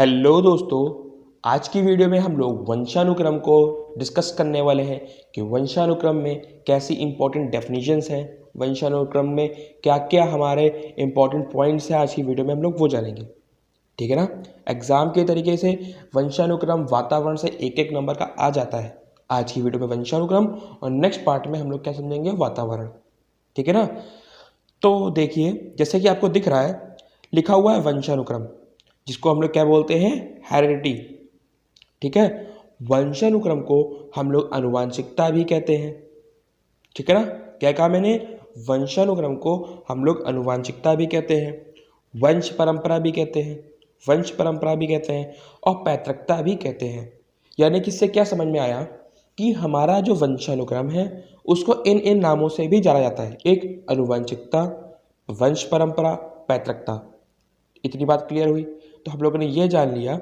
Hello दोस्तों, आज की वीडियो में हम लोग वंशानुक्रम को डिस्कस करने वाले हैं कि वंशानुक्रम में कैसी इंपॉर्टेंट डेफिनेशंस हैं, वंशानुक्रम में क्या क्या हमारे इंपॉर्टेंट पॉइंट्स हैं। आज की वीडियो में हम लोग वो जानेंगे, ठीक है ना। एग्जाम के तरीके से वंशानुक्रम वातावरण से एक एक नंबर का आ जाता है। आज की वीडियो में वंशानुक्रम और नेक्स्ट पार्ट में हम लोग क्या समझेंगे, वातावरण, ठीक है ना। तो देखिए, जैसे कि आपको दिख रहा है लिखा हुआ है वंशानुक्रम, जिसको हम लोग क्या बोलते हैं, हेरिडिटी, ठीक है। वंशानुक्रम को हम लोग आनुवांशिकता भी कहते हैं, ठीक है ना। क्या कहा मैंने, वंशानुक्रम को हम लोग आनुवांशिकता भी कहते हैं, वंश परंपरा भी कहते हैं, वंश परंपरा भी कहते हैं और पैतृकता भी कहते हैं। यानी कि इससे क्या समझ में आया कि हमारा जो वंशानुक्रम है उसको इन इन नामों से भी जाना जाता है। एक आनुवांशिकता, वंश परंपरा, पैतृकता। इतनी बात क्लियर हुई। तो हम लोगों ने ये जान लिया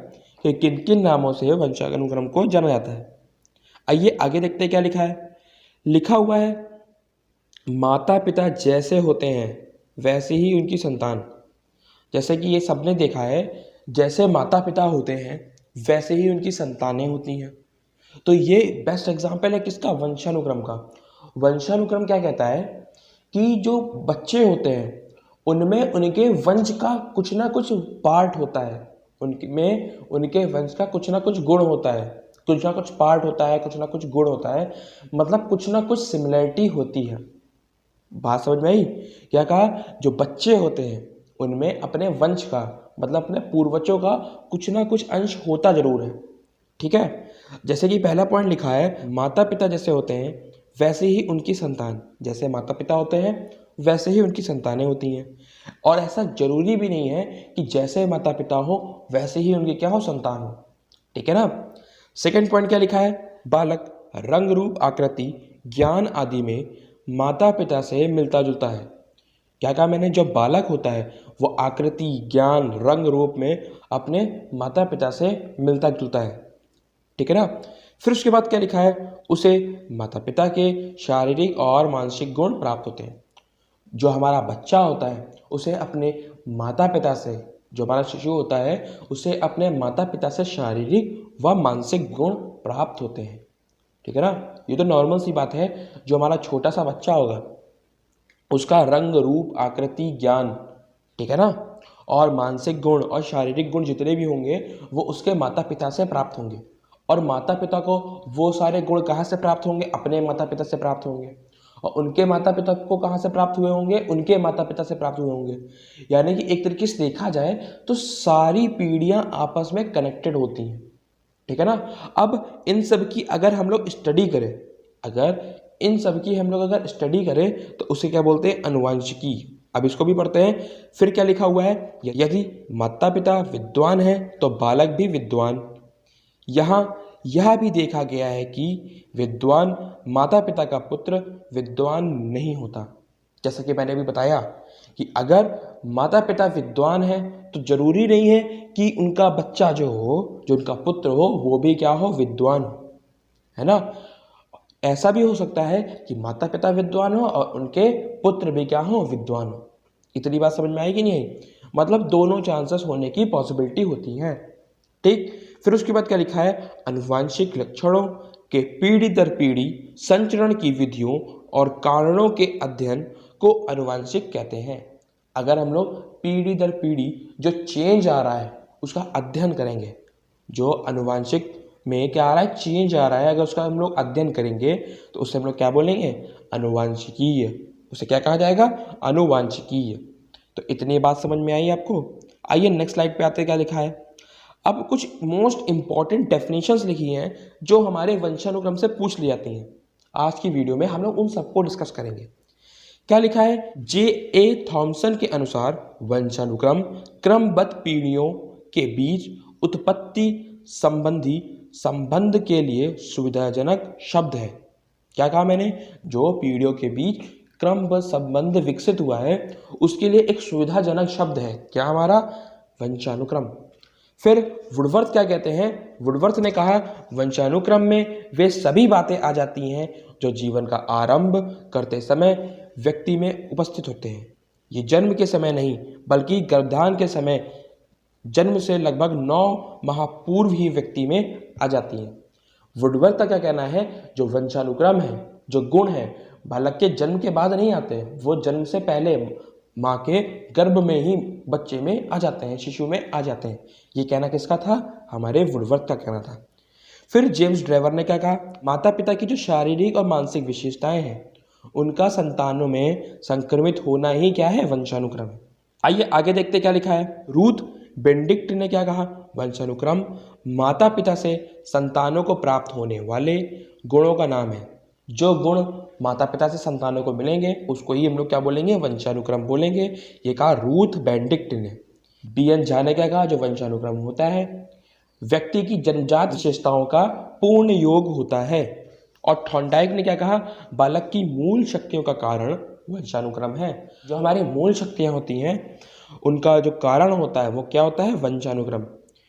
कि किन किन नामों से वंशानुक्रम को जाना जाता है। आइए आगे देखते हैं क्या लिखा है। लिखा हुआ है, माता पिता जैसे होते हैं वैसे ही उनकी संतान। जैसे कि ये सबने देखा है, जैसे माता पिता होते हैं वैसे ही उनकी संतानें होती हैं। तो ये बेस्ट एग्जाम्पल है किसका, वंशानुक्रम का। वंशानुक्रम क्या कहता है कि जो बच्चे होते हैं उनमें उनके वंश का कुछ ना कुछ पार्ट होता है, उनमें उनके वंश का कुछ ना कुछ गुण होता है, कुछ ना कुछ पार्ट होता है, कुछ ना कुछ गुण होता है, मतलब कुछ ना कुछ सिमिलरिटी होती है। बात समझ में आई। क्या कहा, जो बच्चे होते हैं उनमें अपने वंश का मतलब अपने पूर्वजों का कुछ ना कुछ अंश होता जरूर है, ठीक है। जैसे कि पहला पॉइंट लिखा है, माता पिता जैसे होते हैं वैसे ही उनकी संतान। जैसे माता पिता होते हैं वैसे ही उनकी संतानें होती हैं। और ऐसा जरूरी भी नहीं है कि जैसे माता पिता हो वैसे ही उनके क्या हो, संतान हो, ठीक है ना। सेकंड पॉइंट क्या लिखा है, बालक रंग रूप आकृति ज्ञान आदि में माता पिता से मिलता जुलता है। क्या कहा मैंने, जो बालक होता है वो आकृति, ज्ञान, रंग रूप में अपने माता पिता से मिलता जुलता है, ठीक है ना। फिर उसके बाद क्या लिखा है, उसे माता पिता के शारीरिक और मानसिक गुण प्राप्त होते हैं। जो हमारा बच्चा होता है उसे अपने माता पिता से, जो हमारा शिशु होता है उसे अपने माता पिता से शारीरिक व मानसिक गुण प्राप्त होते हैं, ठीक है ना। ये तो नॉर्मल सी बात है। जो हमारा छोटा सा बच्चा होगा उसका रंग रूप आकृति ज्ञान, ठीक है ना, और मानसिक गुण और शारीरिक गुण जितने भी होंगे वो उसके माता पिता से प्राप्त होंगे। और माता पिता को वो सारे गुण कहाँ से प्राप्त होंगे, अपने माता पिता से प्राप्त होंगे। और उनके माता पिता को कहाँ से प्राप्त हुए होंगे, उनके माता पिता से प्राप्त हुए होंगे। यानी कि एक तरीके से देखा जाए तो सारी पीढ़ियां आपस में कनेक्टेड होती हैं, ठीक है ना। अब इन सब की अगर हम लोग स्टडी करें, अगर इन सब की हम लोग अगर स्टडी करें तो उसे क्या बोलते हैं, अनुवांशिकी। अब इसको भी पढ़ते हैं। फिर क्या लिखा हुआ है, यदि माता पिता विद्वान है तो बालक भी विद्वान। यहाँ यह भी देखा गया है कि विद्वान माता पिता का पुत्र विद्वान नहीं होता। जैसा कि मैंने भी बताया कि अगर माता पिता विद्वान है तो जरूरी नहीं है कि उनका बच्चा जो हो, जो उनका पुत्र हो, वो भी क्या हो, विद्वान हो, है ना। ऐसा भी हो सकता है कि माता पिता विद्वान हो और उनके पुत्र भी क्या हो, विद्वान हो। इतनी बात समझ में आएगी नहीं आई। मतलब दोनों चांसेस होने की पॉसिबिलिटी होती है, ठीक। फिर उसके बाद क्या लिखा है, अनुवांशिक लक्षणों के पीढ़ी दर पीढ़ी संचरण की विधियों और कारणों के अध्ययन को अनुवांशिक कहते हैं। अगर हम लोग पीढ़ी दर पीढ़ी जो चेंज आ रहा है उसका अध्ययन करेंगे, जो अनुवांशिक में क्या आ रहा है, चेंज आ रहा है, अगर उसका हम लोग अध्ययन करेंगे तो उससे हम लोग क्या बोलेंगे, अनुवांशिकीय। उसे क्या कहा जाएगा, अनुवांशिकीय। तो इतनी बात समझ में आई आपको। आइए नेक्स्ट स्लाइड पे आते हैं, क्या लिखा है। अब कुछ मोस्ट इंपॉर्टेंट डेफिनेशंस लिखी हैं जो हमारे वंशानुक्रम से पूछ ली जाती हैं। आज की वीडियो में हम लोग उन सबको डिस्कस करेंगे। क्या लिखा है, जे थॉमसन के अनुसार वंशानुक्रम क्रमबद्ध पीढ़ियों के बीच उत्पत्ति संबंधी संबंध के लिए सुविधाजनक शब्द है। क्या कहा मैंने, जो पीढ़ियों के बीच क्रमबद्ध संबंध विकसित हुआ है उसके लिए एक सुविधाजनक शब्द है, क्या, हमारा वंशानुक्रम। फिर वुडवर्थ क्या कहते हैं, वुडवर्थ ने कहा, वंशानुक्रम में वे सभी बातें आ जाती हैं जो जीवन का आरंभ करते समय व्यक्ति में उपस्थित होते हैं। ये जन्म के समय नहीं बल्कि गर्भाधान के समय जन्म से लगभग 9 माह पूर्व ही व्यक्ति में आ जाती हैं। वुडवर्थ का क्या कहना है, जो वंशानुक्रम है, जो गुण है, बालक के जन्म के बाद नहीं आते हैं, वो जन्म से पहले माँ के गर्भ में ही बच्चे में आ जाते हैं, शिशु में आ जाते हैं। ये कहना किसका था, हमारे वुडवर्थ का कहना था। फिर जेम्स ड्रेवर ने क्या कहा, माता पिता की जो शारीरिक और मानसिक विशेषताएं हैं उनका संतानों में संक्रमित होना ही क्या है, वंशानुक्रम है। आइए आगे देखते क्या लिखा है। रूथ बेनेडिक्ट ने क्या कहा, वंशानुक्रम माता पिता से संतानों को प्राप्त होने वाले गुणों का नाम है। जो गुण माता पिता से संतानों को मिलेंगे उसको ही हम लोग क्या बोलेंगे, वंशानुक्रम बोलेंगे। ये कहा रूथ बेनेडिक्ट ने। बीएन झा ने क्या कहा, जो वंशानुक्रम होता है व्यक्ति की जन्मजात विशेषताओं का पूर्ण योग होता है। और थॉर्नडाइक ने क्या कहा, बालक की मूल शक्तियों का कारण वंशानुक्रम है। जो हमारी मूल शक्तियां होती हैं उनका जो कारण होता है वो क्या होता है, वंशानुक्रम।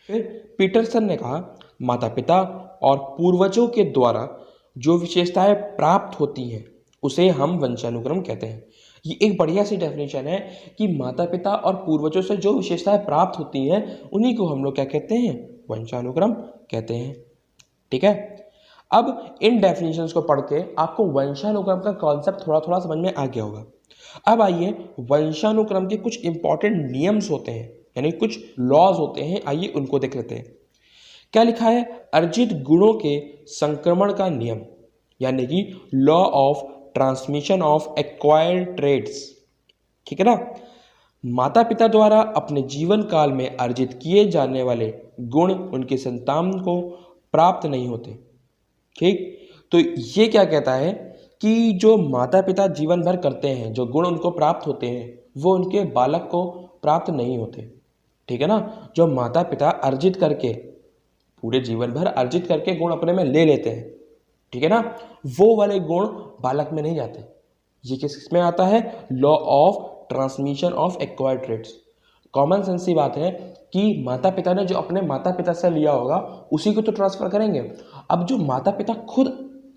फिर पीटरसन ने कहा, माता पिता और पूर्वजों के द्वारा जो विशेषताएं प्राप्त होती हैं उसे हम वंशानुक्रम कहते हैं। ये एक बढ़िया सी डेफिनेशन है कि माता पिता और पूर्वजों से जो विशेषताएं प्राप्त होती हैं उन्हीं को हम लोग क्या कहते हैं, वंशानुक्रम कहते हैं। ठीक है, अब इन डेफिनेशंस को पढ़ के आपको वंशानुक्रम का कॉन्सेप्ट थोड़ा थोड़ा समझ में आ गया होगा। अब आइए वंशानुक्रम के कुछ इंपॉर्टेंट नियम्स होते हैं, यानी कुछ लॉज होते हैं, आइए उनको देख लेते हैं। क्या लिखा है, अर्जित गुणों के संक्रमण का नियम, यानी कि law of transmission of acquired traits. ठीक है ना, माता पिता द्वारा अपने जीवन काल में अर्जित किए जाने वाले गुण उनके संतान को प्राप्त नहीं होते। ठीक, तो ये क्या कहता है कि जो माता पिता जीवन भर करते हैं, जो गुण उनको प्राप्त होते हैं वो उनके बालक को प्राप्त नहीं होते। ठीक है ना, जो माता पिता अर्जित करके पूरे जीवन भर अर्जित करके गुण अपने में ले लेते हैं, ठीक है ना, वो वाले गुण बालक में नहीं जाते। ये किस में आता है, law of transmission of acquired traits. Common sense की बात है कि माता पिता ने जो अपने माता पिता से लिया होगा उसी को तो ट्रांसफर करेंगे। अब जो माता पिता खुद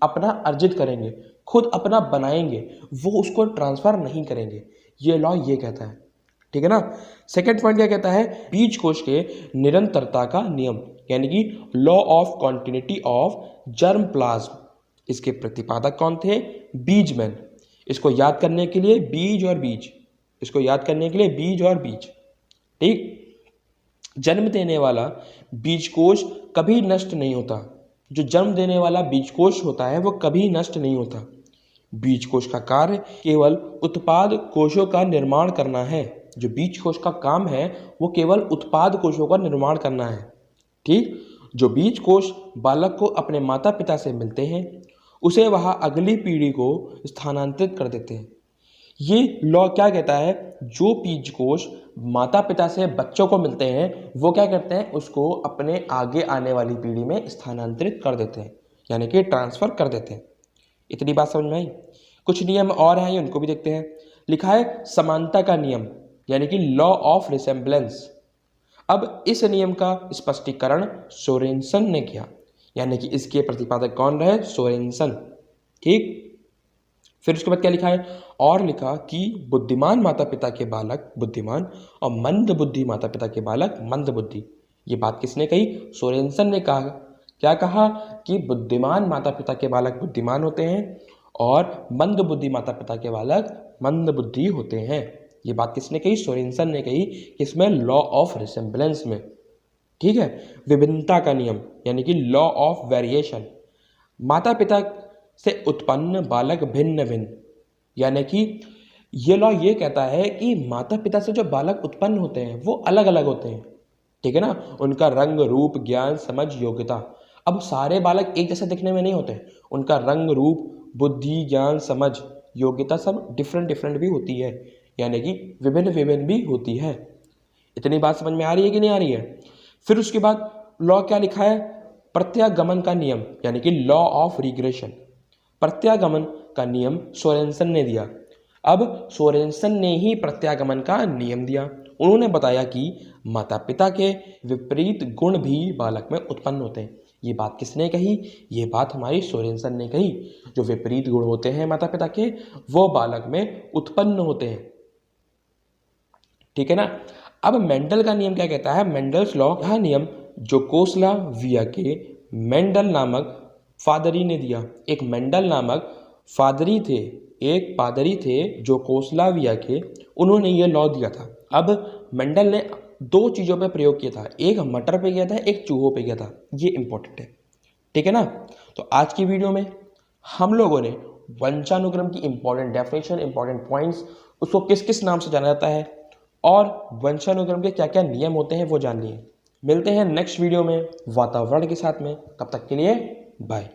अपना अर्जित करेंगे, खुद अपना बनाएंगे, वो उसको ट्रांसफर नहीं करेंगे। ये लॉ ये कहता है। ठीक है ना। सेकेंड पॉइंट क्या कहता है, बीज कोश के निरंतरता का नियम, यानी कि law of continuity of germ plasm. इसके प्रतिपादक कौन थे, बीजमैन। इसको याद करने के लिए बीज और बीज, इसको याद करने के लिए बीज और बीज। ठीक, जन्म देने वाला बीजकोश कभी नष्ट नहीं होता। जो जन्म देने वाला बीजकोश होता है वो कभी नष्ट नहीं होता। बीजकोश का कार्य केवल उत्पाद कोशों का निर्माण करना है। जो बीजकोश का काम है वो केवल उत्पाद कोशों का निर्माण करना है। ठीक, जो बीजकोश बालक को अपने माता पिता से मिलते हैं उसे वह अगली पीढ़ी को स्थानांतरित कर देते हैं। ये लॉ क्या कहता है, जो बीजकोश माता पिता से बच्चों को मिलते हैं वो क्या करते हैं, उसको अपने आगे आने वाली पीढ़ी में स्थानांतरित कर देते हैं, यानी कि ट्रांसफर कर देते हैं। इतनी बात समझ में आई। कुछ नियम और हैं, उनको भी देखते हैं। लिखा है समानता का नियम, यानी कि लॉ ऑफ रिसेम्बलेंस। अब इस नियम का स्पष्टीकरण सोरेनसन ने किया, यानी कि इसके प्रतिपादक कौन रहे, सोरेनसन। ठीक, फिर उसके बाद क्या लिखा है, और लिखा कि बुद्धिमान माता पिता के बालक बुद्धिमान और मंद बुद्धि माता पिता के बालक मंद बुद्धि। ये बात किसने कही, सोरेनसन ने कहा। क्या कहा कि बुद्धिमान माता पिता के बालक बुद्धिमान होते हैं और मंद बुद्धि माता पिता के बालक मंद बुद्धि होते हैं। ये बात किसने कही, सोरेनसन ने कही। किसमें, लॉ ऑफ रिसेम्बलेंस में। ठीक है, विभिन्नता का नियम, यानी कि लॉ ऑफ वेरिएशन। माता पिता से उत्पन्न बालक भिन्न भिन्न, यानी कि ये लॉ ये कहता है कि माता पिता से जो बालक उत्पन्न होते हैं वो अलग अलग होते हैं। ठीक है ना, उनका रंग रूप ज्ञान समझ योग्यता। अब सारे बालक एक जैसे दिखने में नहीं होते, उनका रंग रूप बुद्धि ज्ञान समझ योग्यता सब डिफरेंट डिफरेंट भी होती है, यानी कि विभिन्न विभिन्न भी होती है। इतनी बात समझ में आ रही है कि नहीं आ रही है। फिर उसके बाद लॉ क्या लिखा है, प्रत्यागमन का नियम, यानी कि लॉ ऑफ रिग्रेशन। प्रत्यागमन का नियम सोरेनसन ने दिया। अब सोरेनसन ने ही प्रत्यागमन का नियम दिया। उन्होंने बताया कि माता पिता के विपरीत गुण भी बालक में उत्पन्न होते हैं। ये बात किसने कही, ये बात हमारी सोरेनसन ने कही। जो विपरीत गुण होते हैं माता पिता के वो बालक में उत्पन्न होते हैं। ठीक है ना। अब मेंडल का नियम क्या कहता है, मेंडल्स लॉ, यह नियम जोकोस्लाविया के मेंडल नामक फादरी ने दिया। एक मेंडल नामक फादरी थे, एक पादरी थे जोकोस्लाविया के, उन्होंने ये लॉ दिया था। अब मेंडल ने दो चीज़ों पे प्रयोग किया था, एक मटर पे किया था, एक चूहों पे किया था। ये इंपॉर्टेंट है, ठीक है ना। तो आज की वीडियो में हम लोगों ने वंशानुक्रम की इंपॉर्टेंट डेफिनेशन, इंपॉर्टेंट पॉइंट्स, उसको किस किस नाम से जाना जाता है और वंशानुक्रम के क्या क्या नियम होते हैं वो जान लिए। मिलते हैं नेक्स्ट वीडियो में वातावरण के साथ में, तब तक के लिए बाय।